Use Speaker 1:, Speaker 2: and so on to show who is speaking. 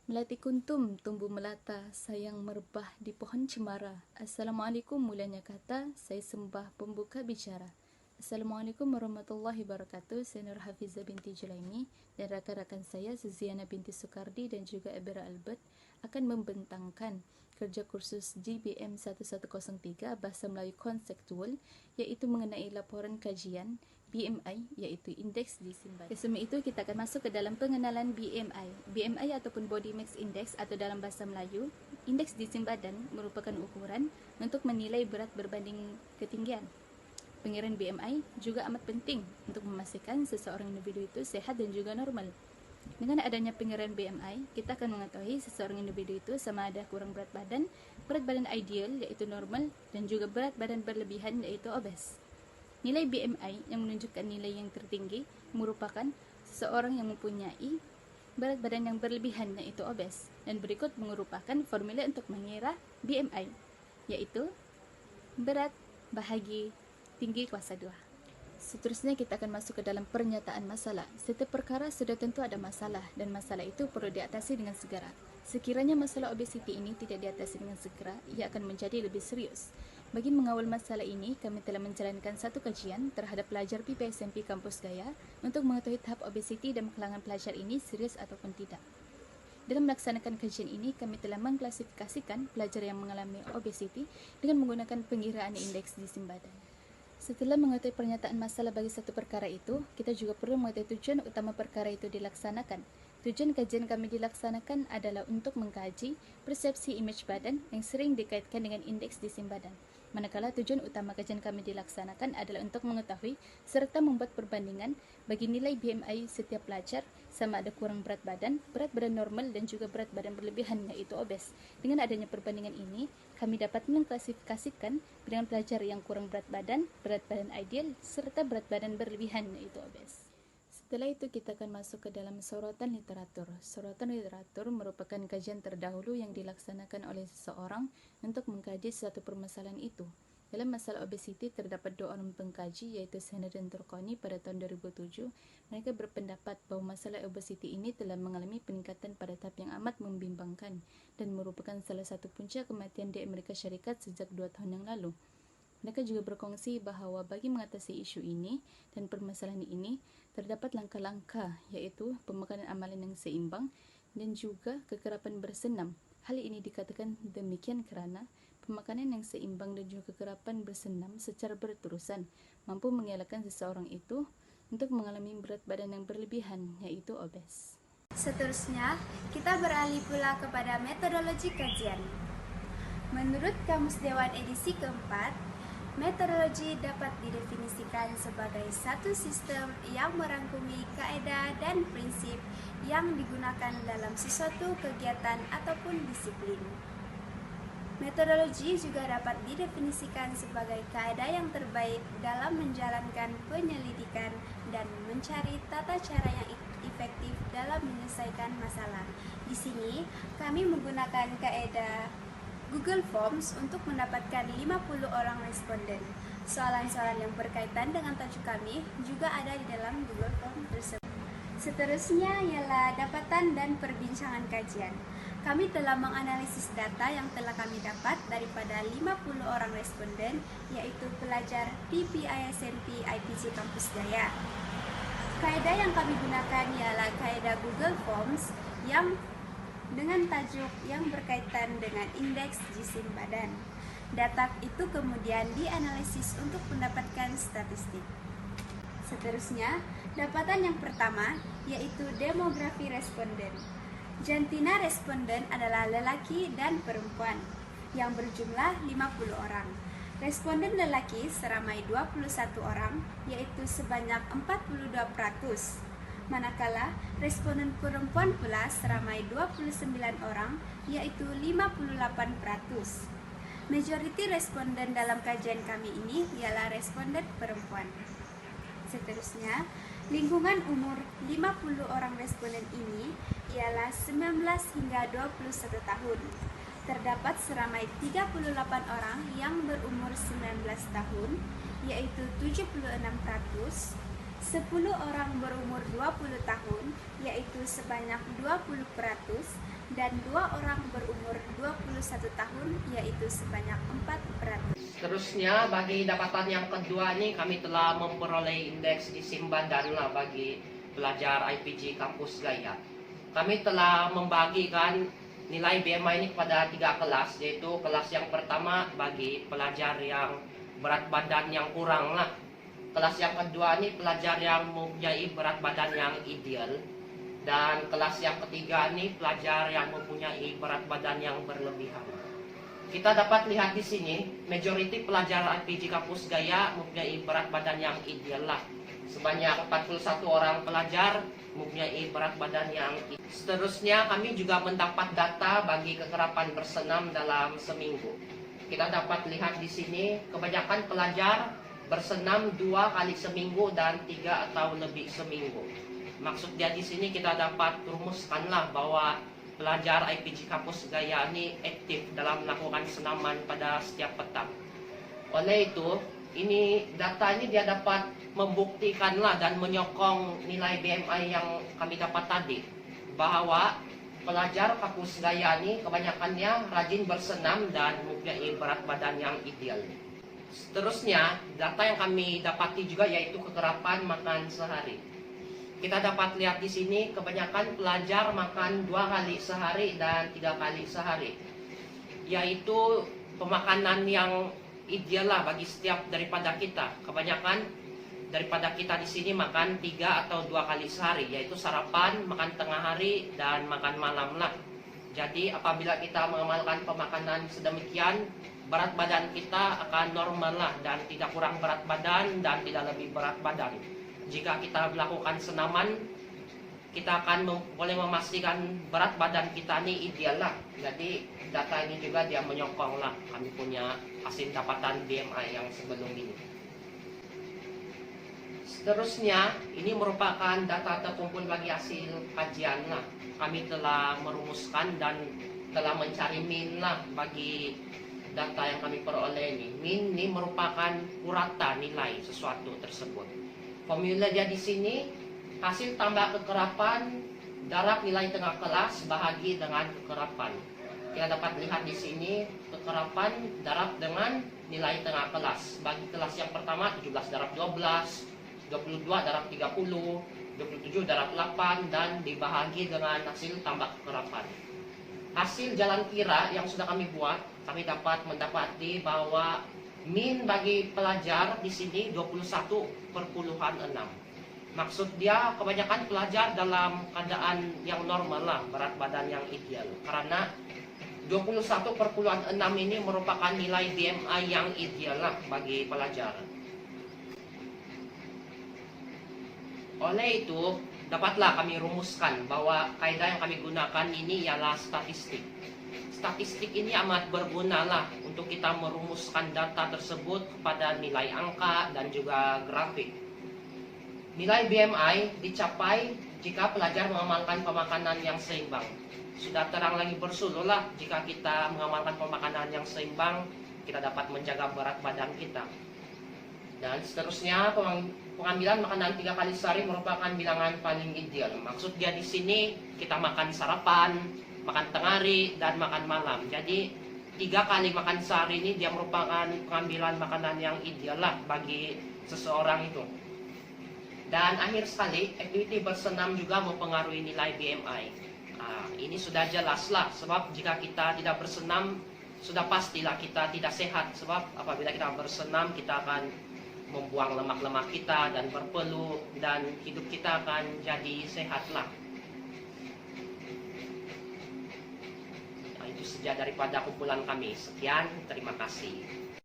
Speaker 1: Melati kuntum, tumbuh melata, sayang merebah di pohon cemara. Assalamualaikum mulanya kata, saya sembah pembuka bicara. Assalamualaikum warahmatullahi wabarakatuh. Saya Nur Hafizah binti Julaimi dan rakan-rakan saya Suziana binti Soekardi dan juga Ebera Albert akan membentangkan kerja kursus GBM 1103 Bahasa Melayu Konseptual, iaitu mengenai laporan kajian BMI, iaitu Indeks Gizi Badan. Sebelum itu kita akan masuk ke dalam pengenalan BMI. BMI ataupun Body Mass Index atau dalam bahasa Melayu, Indeks Gizi Badan merupakan ukuran untuk menilai berat berbanding ketinggian. Pengiran BMI juga amat penting untuk memastikan seseorang individu itu sehat dan juga normal. Dengan adanya pengiran BMI, kita akan mengetahui seseorang individu itu sama ada kurang berat badan ideal yaitu normal, dan juga berat badan berlebihan yaitu obes. Nilai BMI yang menunjukkan nilai yang tertinggi merupakan seseorang yang mempunyai berat badan yang berlebihan yaitu obes. Dan berikut merupakan formula untuk mengira BMI, yaitu berat bahagi tinggi kuasa 2. Seterusnya kita akan masuk ke dalam pernyataan masalah. Setiap perkara sudah tentu ada masalah, dan masalah itu perlu diatasi dengan segera. Sekiranya masalah obesiti ini tidak diatasi dengan segera, ia akan menjadi lebih serius. Bagi mengawal masalah ini, kami telah menjalankan satu kajian terhadap pelajar PPSMP Kampus Gaya untuk mengetahui tahap obesiti dan kalangan pelajar ini serius ataupun tidak. Dalam melaksanakan kajian ini, kami telah mengklasifikasikan pelajar yang mengalami obesiti dengan menggunakan pengiraan indeks gizi badan. Setelah mengetahui pernyataan masalah bagi satu perkara itu, kita juga perlu mengetahui tujuan utama perkara itu dilaksanakan. Tujuan kajian kami dilaksanakan adalah untuk mengkaji persepsi image badan yang sering dikaitkan dengan indeks gizi badan. Manakala tujuan utama kajian kami dilaksanakan adalah untuk mengetahui serta membuat perbandingan bagi nilai BMI setiap pelajar sama ada kurang berat badan normal, dan juga berat badan berlebihan yaitu obes. Dengan adanya perbandingan ini, kami dapat mengklasifikasikan dengan pelajar yang kurang berat badan ideal, serta berat badan berlebihan yaitu obes. Setelah itu kita akan masuk ke dalam sorotan literatur. Sorotan literatur merupakan kajian terdahulu yang dilaksanakan oleh seseorang untuk mengkaji suatu permasalahan itu. Dalam masalah obesiti terdapat dua orang pengkaji, yaitu Sehner dan Turkoni pada tahun 2007. Mereka berpendapat bahwa masalah obesiti ini telah mengalami peningkatan pada tahap yang amat membimbangkan dan merupakan salah satu punca kematian di Amerika Syarikat sejak 2 tahun yang lalu. Mereka juga berkongsi bahwa bagi mengatasi isu ini dan permasalahan ini, terdapat langkah-langkah, yaitu pemakanan amalan yang seimbang dan juga kekerapan bersenam. Hal ini dikatakan demikian karena pemakanan yang seimbang dan juga kekerapan bersenam secara berterusan mampu mengelakkan seseorang itu untuk mengalami berat badan yang berlebihan, yaitu obes.
Speaker 2: Seterusnya, kita beralih pula kepada metodologi kajian. Menurut Kamus Dewan edisi keempat, metodologi dapat didefinisikan sebagai satu sistem yang merangkumi kaidah dan prinsip yang digunakan dalam sesuatu kegiatan ataupun disiplin. Metodologi juga dapat didefinisikan sebagai kaidah yang terbaik dalam menjalankan penyelidikan dan mencari tata cara yang efektif dalam menyelesaikan masalah. Di sini, kami menggunakan kaidah Google Forms untuk mendapatkan 50 orang responden. Soalan-soalan yang berkaitan dengan tajuk kami juga ada di dalam Google Forms tersebut. Seterusnya ialah dapatan dan perbincangan kajian. Kami telah menganalisis data yang telah kami dapat daripada 50 orang responden, yaitu pelajar PPISMP IPC Kampus Gaya. Kaidah yang kami gunakan ialah kaidah Google Forms yang dengan tajuk yang berkaitan dengan indeks gizi badan. Data itu kemudian dianalisis untuk mendapatkan statistik. Seterusnya, dapatan yang pertama yaitu demografi responden. Jantina responden adalah lelaki dan perempuan yang berjumlah 50 orang. Responden lelaki seramai 21 orang, yaitu sebanyak 42%. Manakala responden perempuan pula seramai 29 orang, yaitu 58%. Majoriti responden dalam kajian kami ini ialah responden perempuan. Seterusnya, lingkungan umur 50 orang responden ini ialah 19 hingga 21 tahun. Terdapat seramai 38 orang yang berumur 19 tahun, yaitu 76%, 10 orang berumur 20 tahun, yaitu sebanyak 20%, dan 2 orang berumur 21 tahun, yaitu sebanyak 4%.
Speaker 3: Seterusnya, bagi dapatan yang kedua ini kami telah memperoleh indeks Isimban Danla bagi pelajar IPG Kampus Gaya. Kami telah membagikan nilai BMI ini kepada 3 kelas, yaitu kelas yang pertama bagi pelajar yang berat badan yang kurang lah. Kelas yang kedua ini pelajar yang mempunyai berat badan yang ideal. Dan kelas yang ketiga ini pelajar yang mempunyai berat badan yang berlebihan. Kita dapat lihat di sini, majority pelajar IPG Kampus Gaya mempunyai berat badan yang ideal lah. Sebanyak 41 orang pelajar mempunyai berat badan yang ideal. Seterusnya kami juga mendapat data bagi kekerapan bersenam dalam seminggu. Kita dapat lihat di sini, kebanyakan pelajar bersenam 2 kali seminggu dan 3 atau lebih seminggu. Maksudnya di sini kita dapat rumuskanlah bahwa pelajar IPG Kampus Gaya ini aktif dalam melakukan senaman pada setiap petang. Oleh itu, data ini dia dapat membuktikanlah dan menyokong nilai BMI yang kami dapat tadi, bahwa pelajar Kampus Gaya ini kebanyakannya rajin bersenam dan mempunyai berat badan yang ideal. Seterusnya, data yang kami dapati juga yaitu kekerapan makan sehari. Kita dapat lihat di sini kebanyakan pelajar makan 2 kali sehari dan 3 kali sehari. Yaitu pemakanan yang ideal lah bagi setiap daripada kita. Kebanyakan daripada kita di sini makan 3 atau 2 kali sehari, yaitu sarapan, makan tengah hari, dan makan malam lah. Jadi apabila kita mengamalkan pemakanan sedemikian, berat badan kita akan normal lah dan tidak kurang berat badan dan tidak lebih berat badan. Jika kita melakukan senaman, kita akan boleh memastikan berat badan kita ini ideal lah. Jadi data ini juga dia menyokong lah kami punya hasil dapatan BMI yang sebelum ini. Seterusnya, ini merupakan data terkumpul bagi hasil kajian lah. Kami telah merumuskan dan telah mencari mean lah bagi data yang kami peroleh ini. Mean ini merupakan purata nilai sesuatu tersebut. Formula dia di sini, hasil tambah kekerapan darab nilai tengah kelas bahagi dengan kekerapan. Kita dapat lihat di sini kekerapan darab dengan nilai tengah kelas. Bagi kelas yang pertama 17 darab 12, 22 darab 30, 27 darab 8, dan dibahagi dengan hasil tambah kekerapan. Hasil jalan kira yang sudah kami buat, kami dapat mendapati bahwa min bagi pelajar di sini 21,6. Maksud dia kebanyakan pelajar dalam keadaan yang normal lah, berat badan yang ideal. Karena 21,6 ini merupakan nilai BMI yang ideal lah bagi pelajar. Oleh itu, dapatlah kami rumuskan bahwa kaidah yang kami gunakan ini ialah statistik. Statistik ini amat berguna lah untuk kita merumuskan data tersebut kepada nilai angka dan juga grafik. Nilai BMI dicapai jika pelajar mengamalkan pemakanan yang seimbang. Sudah terang lagi bersuluh lah, jika kita mengamalkan pemakanan yang seimbang, kita dapat menjaga berat badan kita. Dan seterusnya, pengambilan makanan 3 kali sehari merupakan bilangan paling ideal. Maksud dia di sini kita makan sarapan, makan tengah hari, dan makan malam. Jadi 3 kali makan sehari ini dia merupakan pengambilan makanan yang ideal lah bagi seseorang itu. Dan akhir sekali, aktiviti bersenam juga mempengaruhi nilai BMI. Ini sudah jelas lah, sebab jika kita tidak bersenam, sudah pastilah kita tidak sehat. Sebab apabila kita bersenam, kita akan membuang lemak-lemak kita dan berpeluh, dan hidup kita akan jadi sehat lah. Itu saja daripada kumpulan kami. Sekian, terima kasih.